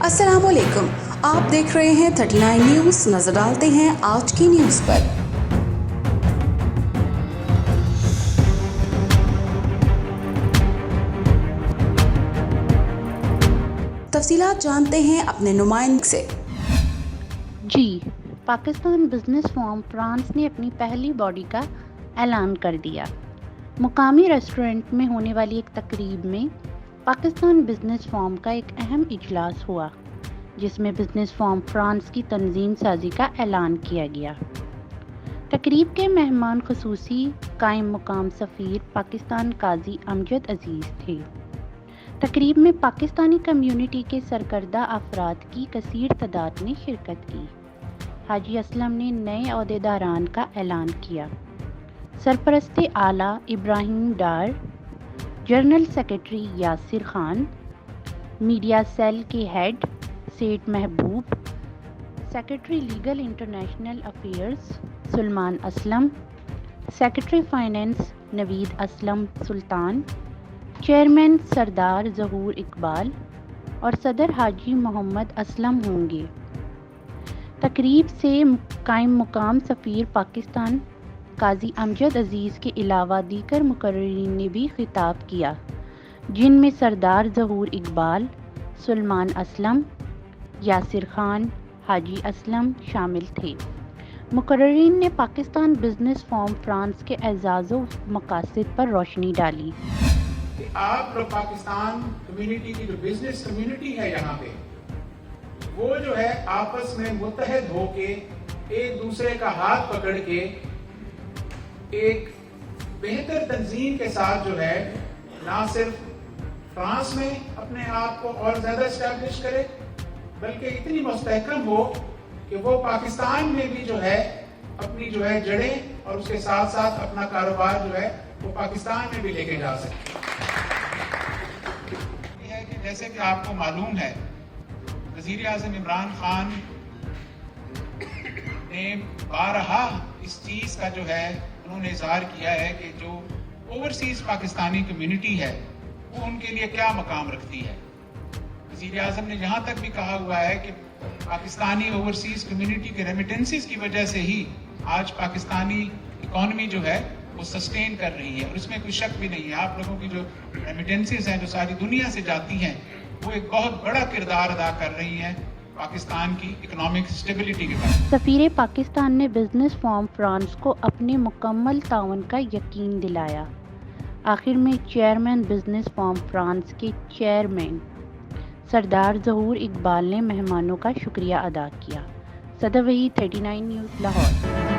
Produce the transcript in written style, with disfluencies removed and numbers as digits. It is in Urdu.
السلام علیکم، آپ دیکھ رہے ہیں 39 نیوز۔ نظر ڈالتے ہیں آج کی نیوز پر۔ تفصیلات جانتے ہیں اپنے نمائندے سے۔ پاکستان بزنس فورم فرانس نے اپنی پہلی باڈی کا اعلان کر دیا۔ مقامی ریسٹورنٹ میں ہونے والی ایک تقریب میں پاکستان بزنس فورم کا ایک اہم اجلاس ہوا، جس میں بزنس فورم فرانس کی تنظیم سازی کا اعلان کیا گیا۔ تقریب کے مہمان خصوصی قائم مقام سفیر پاکستان قاضی امجد عزیز تھے۔ تقریب میں پاکستانی کمیونٹی کے سرکردہ افراد کی کثیر تعداد نے شرکت کی۔ حاجی اسلم نے نئے عہدیداران کا اعلان کیا۔ سرپرست اعلیٰ Ibrahim Dar, general secretary Yasir Khan, media cell کے ہیڈ سیٹ Mehboob, secretary legal international affairs Salman Aslam, secretary finance Naveed Aslam Sultan, chairman Sardar Zahoor Iqbal اور صدر حاجی محمد اسلم ہوں گے۔ تقریب سے قائم مقام سفیر پاکستان قاضی امجد عزیز کے علاوہ دیگر مقررین نے بھی خطاب کیا، جن میں سردار ظہور اقبال، سلمان اسلم، یاسر خان، حاجی اسلم شامل تھے۔ مقررین نے پاکستان بزنس فورم فرانس کے اعزاز و مقاصد پر روشنی ڈالی۔ آپ لوگ پاکستان کمیونٹی کی جو بزنس کمیونٹی ہے یہاں پہ، وہ جو ہے آپس میں متحد ہو کے ایک دوسرے کا ہاتھ پکڑ کے ایک بہتر تنظیم کے ساتھ جو ہے نہ صرف فرانس میں اپنے آپ کو اور زیادہ اسٹیبلش کرے، بلکہ اتنی مستحکم ہو کہ وہ پاکستان میں بھی جو ہے اپنی جو ہے جڑیں اور اس کے ساتھ ساتھ اپنا کاروبار جو ہے وہ پاکستان میں بھی لے کے جا سکے۔ یہ ہے کہ جیسے کہ آپ کو معلوم ہے، وزیر اعظم عمران خان نے بارہا اس چیز کا جو ہے انہوں نے اظہار کیا ہے کہ جو اوورسیز پاکستانی کمیونٹی ہے وہ ان کے لیے کیا مقام رکھتی ہے۔ وزیر اعظم نے یہاں تک بھی کہا ہوا ہے کہ پاکستانی اوورسیز کمیونٹی کے ریمیٹنسز کی وجہ سے ہی آج پاکستانی اکانومی جو ہے وہ سسٹین کر رہی ہے، اور اس میں کوئی شک بھی نہیں ہے۔ آپ لوگوں کی جو ریمیٹنسز ہیں جو ساری دنیا سے جاتی ہیں، وہ ایک بہت بڑا کردار ادا کر رہی ہیں پاکستان کی اکنامک اسٹیبلٹی کے بعد۔ سفیر پاکستان نے بزنس فورم فرانس کو اپنے مکمل تعاون کا یقین دلایا۔ آخر میں چیئرمین بزنس فورم فرانس کے چیئرمین سردار ظہور اقبال نے مہمانوں کا شکریہ ادا کیا۔ صدر وحید 39 نیوز لاہور۔